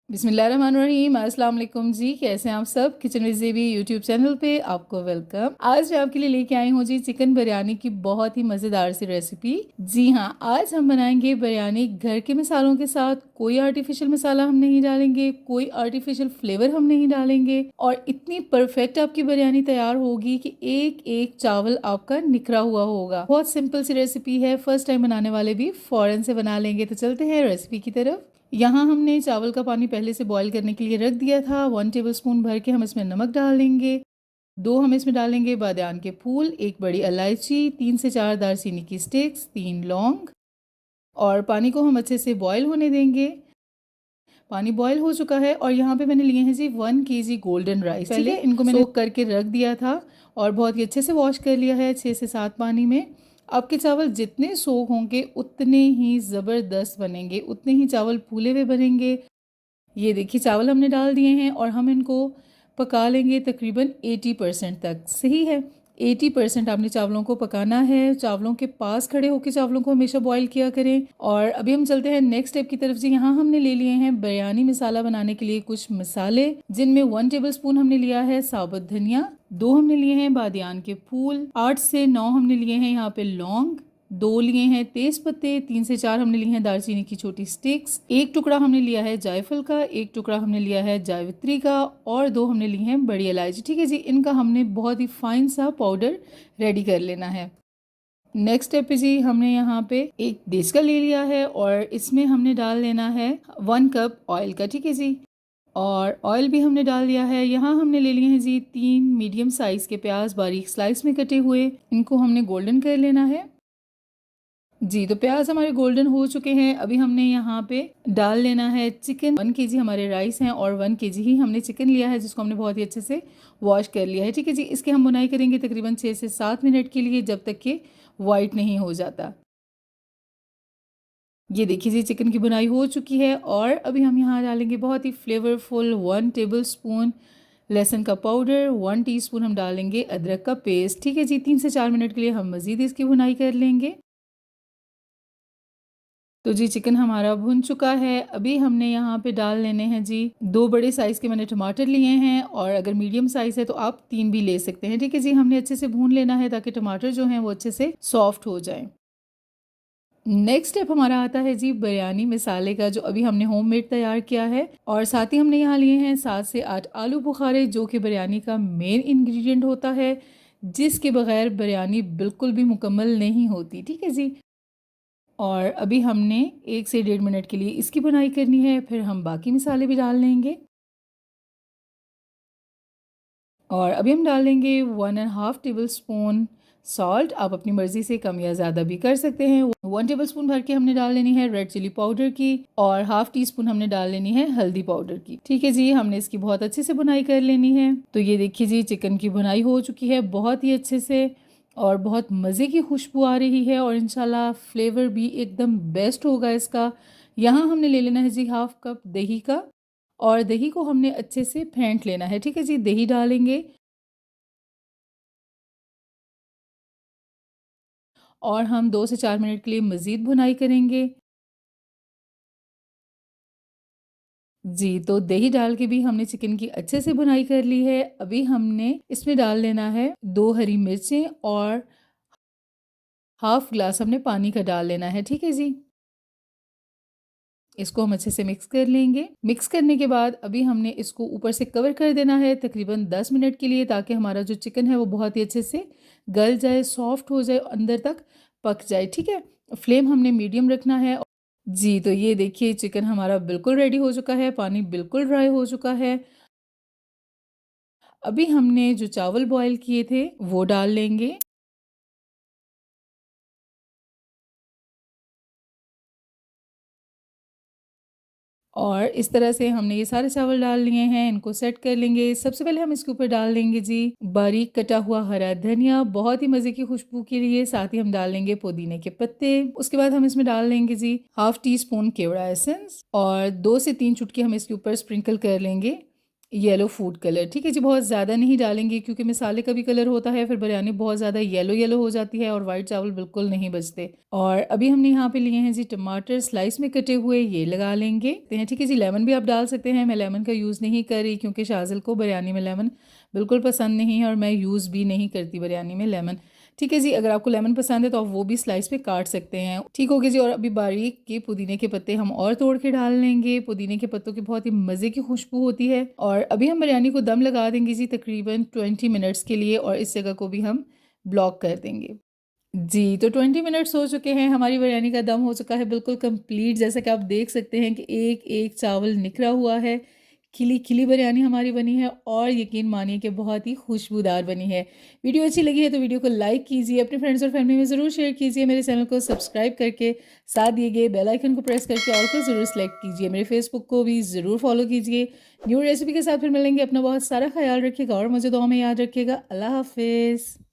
बिस्मिल्लाहिर्रहमानिर्रहीम। अस्सलाम वालेकुम जी, कैसे हैं आप सब। किचन विद ज़ेबी यूट्यूब चैनल पे आपको वेलकम। आज मैं आपके लिए लेके आई हूँ जी चिकन बिरयानी की बहुत ही मज़ेदार सी रेसिपी। जी हाँ, आज हम बनाएंगे बिरयानी घर के मसालों के साथ। कोई आर्टिफिशियल मसाला हम नहीं डालेंगे, कोई आर्टिफिशियल फ्लेवर हम नहीं डालेंगे और इतनी परफेक्ट आपकी बिरयानी तैयार होगी कि एक एक चावल आपका निखरा हुआ होगा। बहुत सिंपल सी रेसिपी है, फर्स्ट टाइम बनाने वाले भी फ़ौरन से बना लेंगे। तो चलते हैं रेसिपी की तरफ। यहाँ हमने चावल का पानी पहले से बॉईल करने के लिए रख दिया था। 1 टेबलस्पून भर के हम इसमें नमक डाल देंगे। 2 हम इसमें डालेंगे बादियान के फूल, 1 बड़ी इलायची, 3 से 4 दालचीनी की स्टिक्स, 3 लौंग और पानी को हम अच्छे से बॉईल होने देंगे। पानी बॉईल हो चुका है और यहाँ पे मैंने लिए हैं जी 1 केजी गोल्डन राइस। पहले इनको मैंने सोक करके रख दिया था और बहुत ही अच्छे से वॉश कर लिया है 6 से 7 पानी में। आपके चावल जितने सोक होंगे उतने ही ज़बरदस्त बनेंगे, उतने ही चावल फूले हुए बनेंगे। ये देखिए चावल हमने डाल दिए हैं और हम इनको पका लेंगे तकरीबन 80% तक। सही है, 80% आपने चावलों को पकाना है। चावलों के पास खड़े होकर चावलों को हमेशा बॉईल किया करें। और अभी हम चलते हैं नेक्स्ट स्टेप की तरफ जी। यहाँ हमने ले लिए हैं बिरयानी मसाला बनाने के लिए कुछ मसाले, जिनमें 1 टेबलस्पून हमने लिया है साबुत धनिया, 2 हमने लिए हैं बादियान के फूल, 8 से 9 हमने लिए हैं यहाँ पे लौंग, 2 लिए हैं तेज पत्ते, 3 से 4 हमने लिए हैं दालचीनी की छोटी स्टिक्स, 1 टुकड़ा हमने लिया है जायफल का, 1 टुकड़ा हमने लिया है जावित्री का और 2 हमने ली हैं बड़ी इलायची। ठीक है जी, इनका हमने बहुत ही फाइन सा पाउडर रेडी कर लेना है। नेक्स्ट स्टेप पे जी हमने यहाँ पे एक देचका ले लिया है और इसमें हमने डाल लेना है 1 कप ऑयल का। ठीक है जी, और ऑयल भी हमने डाल दिया है। यहाँ हमने ले लिए हैं जी 3 मीडियम साइज़ के प्याज बारीक स्लाइस में कटे हुए, इनको हमने गोल्डन कर लेना है। जी, तो प्याज हमारे गोल्डन हो चुके हैं। अभी हमने यहाँ पे डाल लेना है चिकन। 1 केजी हमारे राइस हैं और 1 केजी ही हमने चिकन लिया है, जिसको हमने बहुत ही अच्छे से वॉश कर लिया है। ठीक है जी, इसके हम बुनाई करेंगे तकरीबन 6 से 7 मिनट के लिए, जब तक कि वाइट नहीं हो जाता। ये देखिए जी चिकन की बुनाई हो चुकी है और अभी हम यहाँ डालेंगे बहुत ही फ्लेवरफुल 1 टेबलस्पून लहसुन का पाउडर, 1 टीस्पून हम डालेंगे अदरक का पेस्ट। ठीक है जी, 3 से 4 मिनट के लिए हम मज़ीद इसकी बुनाई कर लेंगे। तो जी चिकन हमारा भुन चुका है। अभी हमने यहाँ पे डाल लेने हैं जी 2 बड़े साइज़ के मैंने टमाटर लिए हैं और अगर मीडियम साइज़ है तो आप 3 भी ले सकते हैं। ठीक है जी, हमने अच्छे से भून लेना है ताकि टमाटर जो हैं वो अच्छे से सॉफ्ट हो जाएं। नेक्स्ट स्टेप हमारा आता है जी बिरयानी मसाले का, जो अभी हमने होममेड तैयार किया है और साथ ही हमने यहाँ लिए हैं 7 से 8 आलू बुखारे, जो कि बिरयानी का मेन इंग्रेडिएंट होता है, जिसके बगैर बिरयानी बिल्कुल भी मुकम्मल नहीं होती। ठीक है जी, और अभी हमने 1 से 1.5 मिनट के लिए इसकी बुनाई करनी है, फिर हम बाकी मसाले भी डाल लेंगे। और अभी हम डाल देंगे 1 एंड हाफ टेबलस्पून सॉल्ट। आप अपनी मर्ज़ी से कम या ज़्यादा भी कर सकते हैं। 1 टेबलस्पून भर के हमने डाल लेनी है रेड चिली पाउडर की और हाफ टी स्पून हमने डाल लेनी है हल्दी पाउडर की। ठीक है जी, हमने इसकी बहुत अच्छे से बुनाई कर लेनी है। तो ये देखिए जी चिकन की बुनाई हो चुकी है बहुत ही अच्छे से और बहुत मज़े की खुशबू आ रही है और इंशाल्लाह फ्लेवर भी एकदम बेस्ट होगा इसका। यहाँ हमने ले लेना है जी हाफ कप दही का और दही को हमने अच्छे से फेंट लेना है। ठीक है जी, दही डालेंगे और हम 2 से 4 मिनट के लिए मज़ीद भुनाई करेंगे। जी, तो दही डाल के भी हमने चिकन की अच्छे से भुनाई कर ली है। अभी हमने इसमें डाल लेना है 2 हरी मिर्चें और हाफ ग्लास हमने पानी का डाल लेना है। ठीक है जी, इसको हम अच्छे से मिक्स कर लेंगे। मिक्स करने के बाद अभी हमने इसको ऊपर से कवर कर देना है तकरीबन 10 मिनट के लिए, ताकि हमारा जो चिकन है वो बहुत ही अच्छे से गल जाए, सॉफ्ट हो जाए, अंदर तक पक जाए। ठीक है, फ्लेम हमने मीडियम रखना है। जी, तो ये देखिए चिकन हमारा बिल्कुल रेडी हो चुका है, पानी बिल्कुल ड्राई हो चुका है। अभी हमने जो चावल बॉयल किए थे वो डाल लेंगे और इस तरह से हमने ये सारे चावल डाल लिए हैं, इनको सेट कर लेंगे। सबसे पहले हम इसके ऊपर डाल देंगे जी बारीक कटा हुआ हरा धनिया, बहुत ही मज़े की खुशबू के लिए। साथ ही हम डाल लेंगे पुदीने के पत्ते। उसके बाद हम इसमें डाल लेंगे जी हाफ टी स्पून केवड़ा एसेंस और 2 से 3 चुटकी हम इसके ऊपर स्प्रिंकल कर लेंगे येलो फूड कलर, ठीक है जी, बहुत ज़्यादा नहीं डालेंगे क्योंकि मसाले का भी कलर होता है, फिर बिरयानी बहुत ज़्यादा येलो येलो हो जाती है और वाइट चावल बिल्कुल नहीं बचते। और अभी हमने यहाँ पे लिए हैं जी टमाटर स्लाइस में कटे हुए, ये लगा लेंगे। ठीक है जी, लेमन भी आप डाल सकते हैं, मैं लेमन का यूज़ नहीं कर रही क्योंकि शाज़िल को बिरयानी में लेमन बिल्कुल पसंद नहीं है और मैं यूज़ भी नहीं करती बिरयानी में लेमन। ठीक है जी, अगर आपको लेमन पसंद है तो आप वो भी स्लाइस पे काट सकते हैं। ठीक हो गया जी, और अभी बारीक के पुदीने के पत्ते हम और तोड़ के डाल लेंगे। पुदीने के पत्तों की बहुत ही मज़े की खुशबू होती है। और अभी हम बिरयानी को दम लगा देंगे जी तकरीबन 20 मिनट्स के लिए, और इस जगह को भी हम ब्लॉक कर देंगे। जी, तो 20 मिनट्स हो चुके हैं, हमारी बिरयानी का दम हो चुका है बिल्कुल कंप्लीट। जैसा कि आप देख सकते हैं कि एक-एक चावल निखरा हुआ है, खिली-खिली बिरयानी हमारी बनी है और यकीन मानिए कि बहुत ही खुशबूदार बनी है। वीडियो अच्छी लगी है तो वीडियो को लाइक कीजिए, अपने फ्रेंड्स और फैमिली में ज़रूर शेयर कीजिए, मेरे चैनल को सब्सक्राइब करके साथ दिए गए बेल आइकन को प्रेस करके ऑल को ज़रूर सेलेक्ट कीजिए। मेरे फेसबुक को भी ज़रूर फॉलो कीजिए। न्यू रेसिपी के साथ फिर मिलेंगे। अपना बहुत सारा ख़्याल रखिएगा और मुझे दुआ में याद रखिएगा। अल्लाह हाफ़िज़।